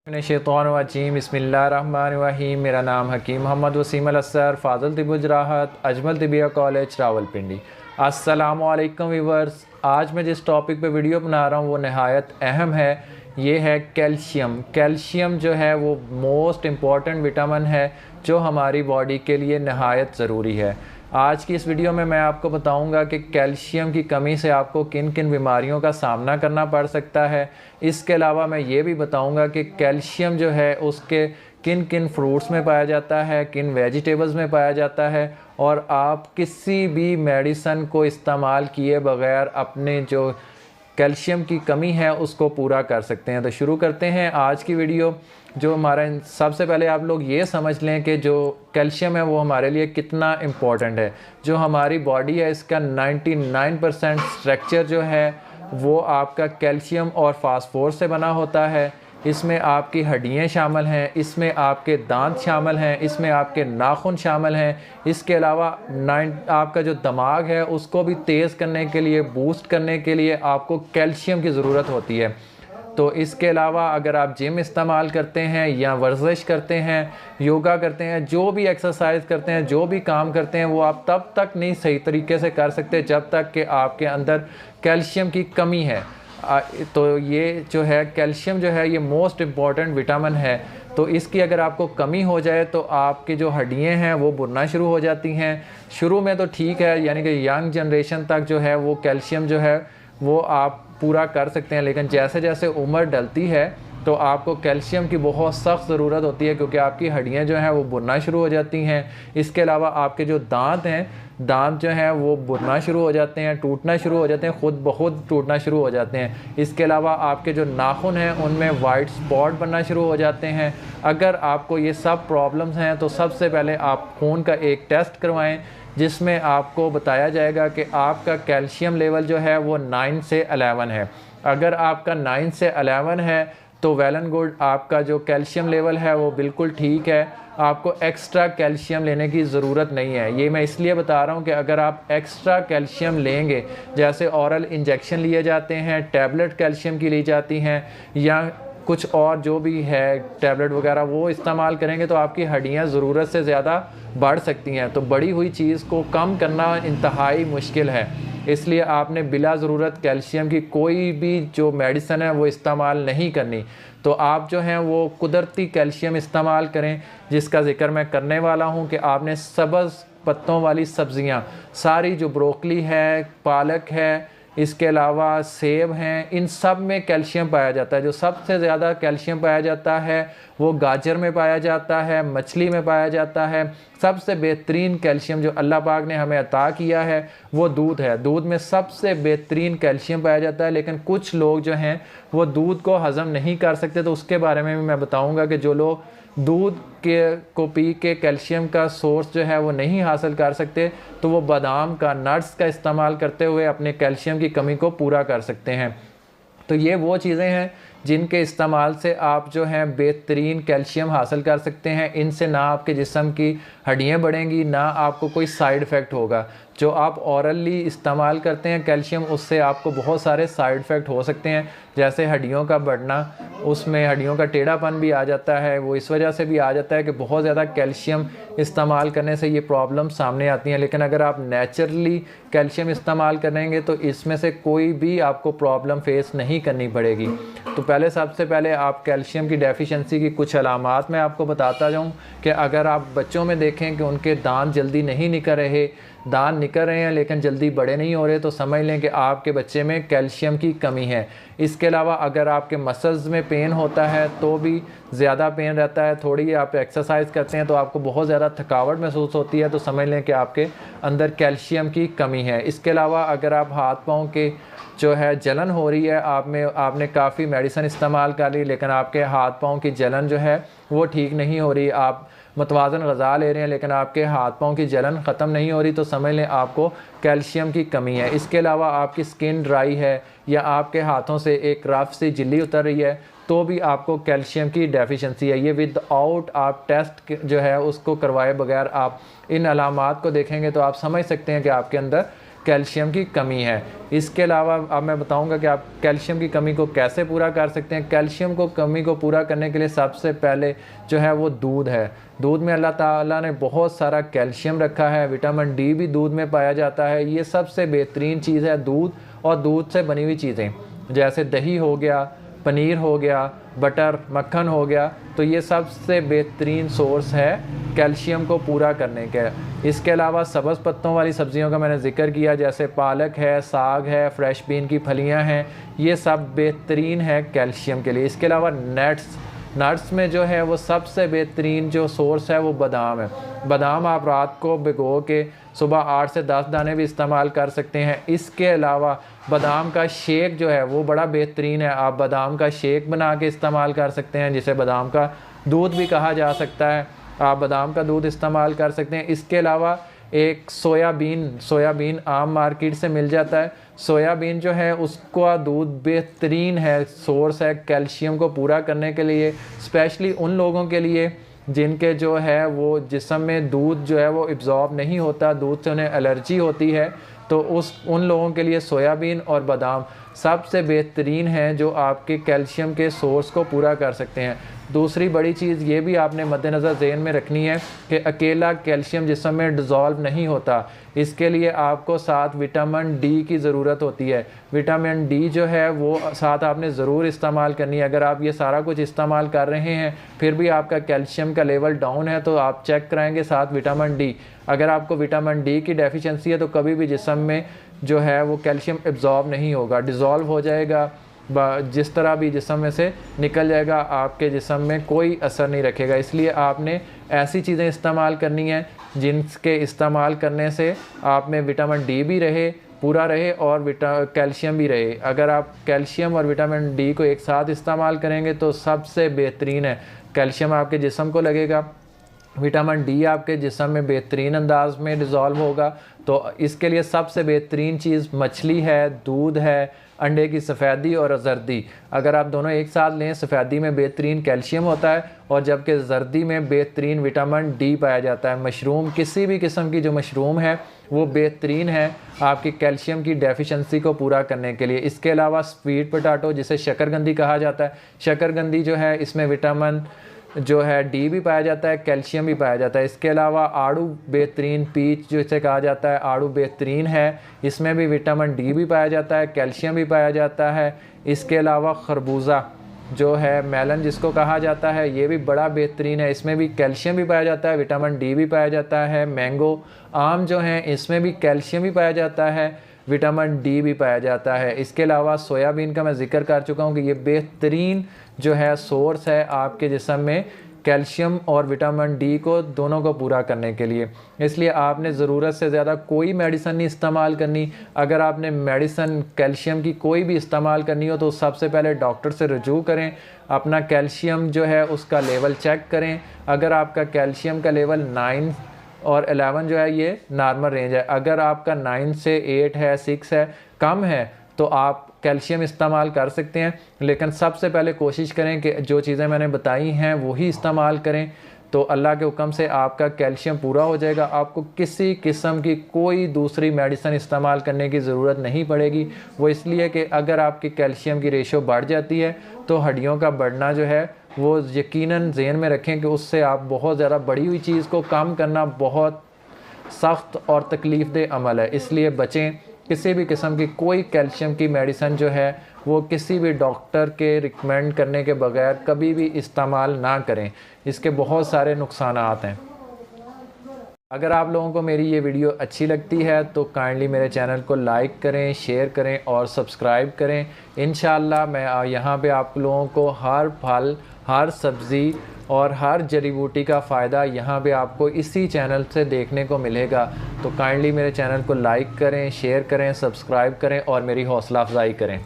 शैतानिर्रजीम बिस्मिल्लाहिर्रहमानिर्रहीम। मेरा नाम हकीम मोहम्मद वसीम अल-असर, फ़ाज़ल तिब्बुल जराहत, अजमल तिबिया कॉलेज, रावलपिंडी। अस्सलामु अलैकुम व्यूअर्स। आज मैं जिस टॉपिक पे वीडियो बना रहा हूँ वो नहायत अहम है। ये है कैल्शियम। कैल्शियम जो है वो मोस्ट इम्पॉर्टेंट विटामिन है जो हमारी बॉडी के लिए नहायत ज़रूरी है। आज की इस वीडियो में मैं आपको बताऊंगा कि कैल्शियम की कमी से आपको किन किन बीमारियों का सामना करना पड़ सकता है। इसके अलावा मैं ये भी बताऊंगा कि कैल्शियम जो है उसके किन किन फ्रूट्स में पाया जाता है, किन वेजिटेबल्स में पाया जाता है, और आप किसी भी मेडिसन को इस्तेमाल किए बगैर अपने जो कैल्शियम की कमी है उसको पूरा कर सकते हैं। तो शुरू करते हैं आज की वीडियो। जो हमारा सबसे पहले आप लोग ये समझ लें कि जो कैल्शियम है वो हमारे लिए कितना इम्पॉर्टेंट है। जो हमारी बॉडी है इसका 99% स्ट्रक्चर जो है वो आपका कैल्शियम और फास्फोरस से बना होता है। इसमें आपकी हड्डियाँ शामिल हैं, इसमें आपके दांत शामिल हैं, इसमें आपके नाखून शामिल हैं। इसके अलावा आपका जो दिमाग है उसको भी तेज़ करने के लिए, बूस्ट करने के लिए आपको कैल्शियम की ज़रूरत होती है। तो इसके अलावा अगर आप जिम इस्तेमाल करते हैं या वर्जिश करते हैं, योगा करते हैं, जो भी एक्सरसाइज करते हैं, जो भी काम करते हैं, वो आप तब तक नहीं सही तरीके से कर सकते जब तक कि आपके अंदर कैल्शियम की कमी है। तो ये जो है कैल्शियम जो है ये मोस्ट इम्पॉर्टेंट विटामिन है। तो इसकी अगर आपको कमी हो जाए तो आपकी जो हड्डियाँ हैं वो बुनना शुरू हो जाती हैं। शुरू में तो ठीक है, यानी कि यंग जनरेशन तक जो है वो कैल्शियम जो है वो आप पूरा कर सकते हैं, लेकिन जैसे जैसे उम्र ढलती है तो आपको कैल्शियम की बहुत सख्त ज़रूरत होती है, क्योंकि आपकी हड्डियाँ जो हैं वो बुनना शुरू हो जाती हैं। इसके अलावा आपके जो दांत हैं, दांत जो हैं वो बुनना शुरू हो जाते हैं, टूटना शुरू हो जाते हैं, ख़ुद ब खुद टूटना शुरू हो जाते हैं। इसके अलावा आपके जो नाखून हैं उनमें वाइट स्पॉट बनना शुरू हो जाते हैं। अगर आपको ये सब प्रॉब्लम्स हैं तो सबसे पहले आप खून का एक टेस्ट करवाएँ, जिसमें आपको बताया जाएगा कि आपका कैल्शियम लेवल जो है वो 9 से 11 है। अगर आपका 9 से 11 है तो वेल एंड गुड, आपका जो कैल्शियम लेवल है वो बिल्कुल ठीक है। आपको एक्स्ट्रा कैल्शियम लेने की ज़रूरत नहीं है। ये मैं इसलिए बता रहा हूँ कि अगर आप एक्स्ट्रा कैल्शियम लेंगे, जैसे औरल इंजेक्शन लिए जाते हैं, टैबलेट कैल्शियम की ली जाती हैं, या कुछ और जो भी है टैबलेट वगैरह वो इस्तेमाल करेंगे, तो आपकी हड्डियाँ ज़रूरत से ज़्यादा बढ़ सकती हैं। तो बढ़ी हुई चीज़ को कम करना इंतहाई मुश्किल है। इसलिए आपने बिला ज़रूरत कैल्शियम की कोई भी जो मेडिसिन है वो इस्तेमाल नहीं करनी। तो आप जो हैं वो कुदरती कैल्शियम इस्तेमाल करें, जिसका ज़िक्र मैं करने वाला हूँ कि आपने सब्ज़ पत्तों वाली सब्ज़ियाँ सारी, जो ब्रोकली है, पालक है, इसके अलावा सेब हैं, इन सब में कैल्शियम पाया जाता है। जो सबसे ज़्यादा कैल्शियम पाया जाता है वो गाजर में पाया जाता है, मछली में पाया जाता है। सबसे बेहतरीन कैल्शियम जो अल्लाह पाक ने हमें अता किया है वो दूध है। दूध में सबसे बेहतरीन कैल्शियम पाया जाता है, लेकिन कुछ लोग जो हैं वो दूध को हज़म नहीं कर सकते। तो उसके बारे में भी मैं बताऊँगा कि जो लोग दूध को पी के कैल्शियम का सोर्स जो है वो नहीं हासिल कर सकते, तो वो बादाम का, नट्स का इस्तेमाल करते हुए अपने कैल्शियम की कमी को पूरा कर सकते हैं। तो ये वो चीज़ें हैं जिनके इस्तेमाल से आप जो हैं बेहतरीन कैल्शियम हासिल कर सकते हैं। इनसे ना आपके जिस्म की हड्डियाँ बढ़ेंगी, ना आपको कोई साइड इफ़ेक्ट होगा। जो आप औरली इस्तेमाल करते हैं कैल्शियम, उससे आपको बहुत सारे साइड इफ़ेक्ट हो सकते हैं, जैसे हड्डियों का बढ़ना, उसमें हड्डियों का टेढ़ापन भी आ जाता है। वो इस वजह से भी आ जाता है कि बहुत ज़्यादा कैल्शियम इस्तेमाल करने से ये प्रॉब्लम सामने आती हैं। लेकिन अगर आप नेचुरली कैल्शियम इस्तेमाल करेंगे तो इसमें से कोई भी आपको प्रॉब्लम फेस नहीं करनी पड़ेगी। तो सबसे पहले आप कैल्शियम की डेफिशिएंसी की कुछ अलामात मैं आपको बताता जाऊँ कि अगर आप बच्चों में देखें कि उनके दांत जल्दी नहीं निकल रहे, दांत निकल रहे हैं लेकिन जल्दी बड़े नहीं हो रहे, तो समझ लें कि आपके बच्चे में कैल्शियम की कमी है। इसके अलावा अगर आपके मसल्स में पेन होता है तो भी ज़्यादा पेन रहता है, थोड़ी आप एक्सरसाइज करते हैं तो आपको बहुत ज़्यादा थकावट महसूस होती है, तो समझ लें कि आपके अंदर कैल्शियम की कमी है। इसके अलावा अगर आप हाथ पाँव के जो है जलन हो रही है, आपने काफ़ी मेडिसिन इस्तेमाल कर ली लेकिन आपके हाथ पाँव की जलन जो है वो ठीक नहीं हो रही, आप मतवाज़न ग़िज़ा ले रहे हैं लेकिन आपके हाथ पाँव की जलन ख़त्म नहीं हो रही, तो समझ लें आपको कैल्शियम की कमी है। इसके अलावा आपकी स्किन ड्राई है या आपके हाथों से एक रफ सी झिल्ली उतर रही है, तो भी आपको कैल्शियम की डेफिशिएंसी है। ये विदाउट आप टेस्ट जो है उसको करवाए बगैर आप इन अलामात को देखेंगे तो आप समझ सकते हैं कि आपके अंदर कैल्शियम की कमी है। इसके अलावा अब मैं बताऊंगा कि आप कैल्शियम की कमी को कैसे पूरा कर सकते हैं। कैल्शियम को कमी को पूरा करने के लिए सबसे पहले जो है वो दूध है। दूध में अल्लाह ताला ने बहुत सारा कैल्शियम रखा है, विटामिन डी भी दूध में पाया जाता है। ये सबसे बेहतरीन चीज़ है दूध, और दूध से बनी हुई चीज़ें जैसे दही हो गया, पनीर हो गया, बटर, मक्खन हो गया, तो ये सबसे बेहतरीन सोर्स है कैल्शियम को पूरा करने के। इसके अलावा सब्ज़ पत्तों वाली सब्जियों का मैंने ज़िक्र किया, जैसे पालक है, साग है, फ्रेश बीन की फलियां हैं, ये सब बेहतरीन है कैल्शियम के लिए। इसके अलावा नट्स में जो है वो सबसे बेहतरीन जो सोर्स है वो बादाम है। बादाम आप रात को भिगो के सुबह 8 से 10 दाने भी इस्तेमाल कर सकते हैं। इसके अलावा बादाम का शेक जो है वो बड़ा बेहतरीन है, आप बादाम का शेक बना के इस्तेमाल कर सकते हैं, जिसे बादाम का दूध भी कहा जा सकता है। आप बादाम का दूध इस्तेमाल कर सकते हैं। इसके अलावा एक सोयाबीन आम मार्केट से मिल जाता है। सोयाबीन जो है उसका दूध बेहतरीन है, सोर्स है कैल्शियम को पूरा करने के लिए, स्पेशली उन लोगों के लिए जिनके जो है वो जिस्म में दूध जो है वो एब्जॉर्ब नहीं होता, दूध से उन्हें एलर्जी होती है, तो उन लोगों के लिए सोयाबीन और बादाम सबसे बेहतरीन है जो आपके कैल्शियम के सोर्स को पूरा कर सकते हैं। दूसरी बड़ी चीज़ ये भी आपने मद्देनज़र ज़हन में रखनी है कि अकेला कैल्शियम जिस्म में डिज़ोल्व नहीं होता, इसके लिए आपको साथ विटामिन डी की ज़रूरत होती है। विटामिन डी जो है वो साथ आपने ज़रूर इस्तेमाल करनी है। अगर आप ये सारा कुछ इस्तेमाल कर रहे हैं फिर भी आपका कैल्शियम का लेवल डाउन है तो आप चेक कराएंगे साथ विटामिन डी। अगर आपको विटामिन डी की डेफिशिएंसी है तो कभी भी जिस्म में जो है वो कैल्शियम एब्जॉर्ब नहीं होगा, डिज़ोल्व हो जाएगा, जिस तरह भी जिस्म में से निकल जाएगा, आपके जिस्म में कोई असर नहीं रखेगा। इसलिए आपने ऐसी चीज़ें इस्तेमाल करनी है जिनके इस्तेमाल करने से आप में विटामिन डी भी रहे, पूरा रहे, और कैल्शियम भी रहे। अगर आप कैल्शियम और विटामिन डी को एक साथ इस्तेमाल करेंगे तो सबसे बेहतरीन है। कैल्शियम आपके जिस्म को लगेगा, विटामिन डी आपके जिस्म में बेहतरीन अंदाज में डिज़ोल्व होगा। तो इसके लिए सबसे बेहतरीन चीज़ मछली है, दूध है, अंडे की सफ़ेदी और जर्दी। अगर आप दोनों एक साथ लें, सफ़ेदी में बेहतरीन कैल्शियम होता है और जबकि जर्दी में बेहतरीन विटामिन डी पाया जाता है। मशरूम, किसी भी किस्म की जो मशरूम है वो बेहतरीन है आपकी कैल्शियम की डेफिशिएंसी को पूरा करने के लिए। इसके अलावा स्वीट पोटैटो जिसे शकरकंदी कहा जाता है, शकरकंदी जो है इसमें विटामिन जो है डी भी पाया जाता है, कैल्शियम भी पाया जाता है। इसके अलावा आड़ू बेहतरीन, पीच जो इसे कहा जाता है, आड़ू बेहतरीन है, इसमें भी विटामिन डी भी पाया जाता है, कैल्शियम भी पाया जाता है। इसके अलावा खरबूजा जो है, मेलन जिसको कहा जाता है, ये भी बड़ा बेहतरीन है, इसमें भी कैल्शियम भी पाया जाता है, विटामिन डी भी पाया जाता है। मैंगो, आम जो हैं इसमें भी कैल्शियम भी पाया जाता है, विटामिन डी भी पाया जाता है। इसके अलावा सोयाबीन का मैं ज़िक्र कर चुका हूँ कि ये बेहतरीन जो है सोर्स है आपके जिस्म में कैल्शियम और विटामिन डी को दोनों को पूरा करने के लिए। इसलिए आपने ज़रूरत से ज़्यादा कोई मेडिसिन नहीं इस्तेमाल करनी। अगर आपने मेडिसिन कैल्शियम की कोई भी इस्तेमाल करनी हो तो सबसे पहले डॉक्टर से रुजू करें, अपना कैल्शियम जो है उसका लेवल चेक करें। अगर आपका कैल्शियम का लेवल 9 और 11 जो है ये नॉर्मल रेंज है, अगर आपका 9 से 8 है, 6 है, कम है, तो आप कैल्शियम इस्तेमाल कर सकते हैं। लेकिन सबसे पहले कोशिश करें कि जो चीज़ें मैंने बताई हैं वही इस्तेमाल करें, तो अल्लाह के हुक्म से आपका कैल्शियम पूरा हो जाएगा। आपको किसी किस्म की कोई दूसरी मेडिसिन इस्तेमाल करने की ज़रूरत नहीं पड़ेगी। वो इसलिए कि अगर आपकी कैल्शियम की रेशो बढ़ जाती है तो हड्डियों का बढ़ना जो है वो यकीनन ज़हन में रखें कि उससे आप बहुत ज़्यादा बढ़ी हुई चीज़ को कम करना बहुत सख्त और तकलीफ़ दे अमल है। इसलिए बचें, किसी भी किस्म की कोई कैल्शियम की मेडिसिन जो है वो किसी भी डॉक्टर के रिकमेंड करने के बगैर कभी भी इस्तेमाल ना करें, इसके बहुत सारे नुकसानात हैं। अगर आप लोगों को मेरी ये वीडियो अच्छी लगती है तो काइंडली मेरे चैनल को लाइक करें, शेयर करें और सब्सक्राइब करें। इंशाअल्लाह मैं यहाँ पे आप लोगों को हर फल, हर सब्ज़ी और हर जड़ी बूटी का फ़ायदा यहाँ पे आपको इसी चैनल से देखने को मिलेगा। तो काइंडली मेरे चैनल को लाइक करें, शेयर करें, सब्सक्राइब करें और मेरी हौसला अफजाई करें।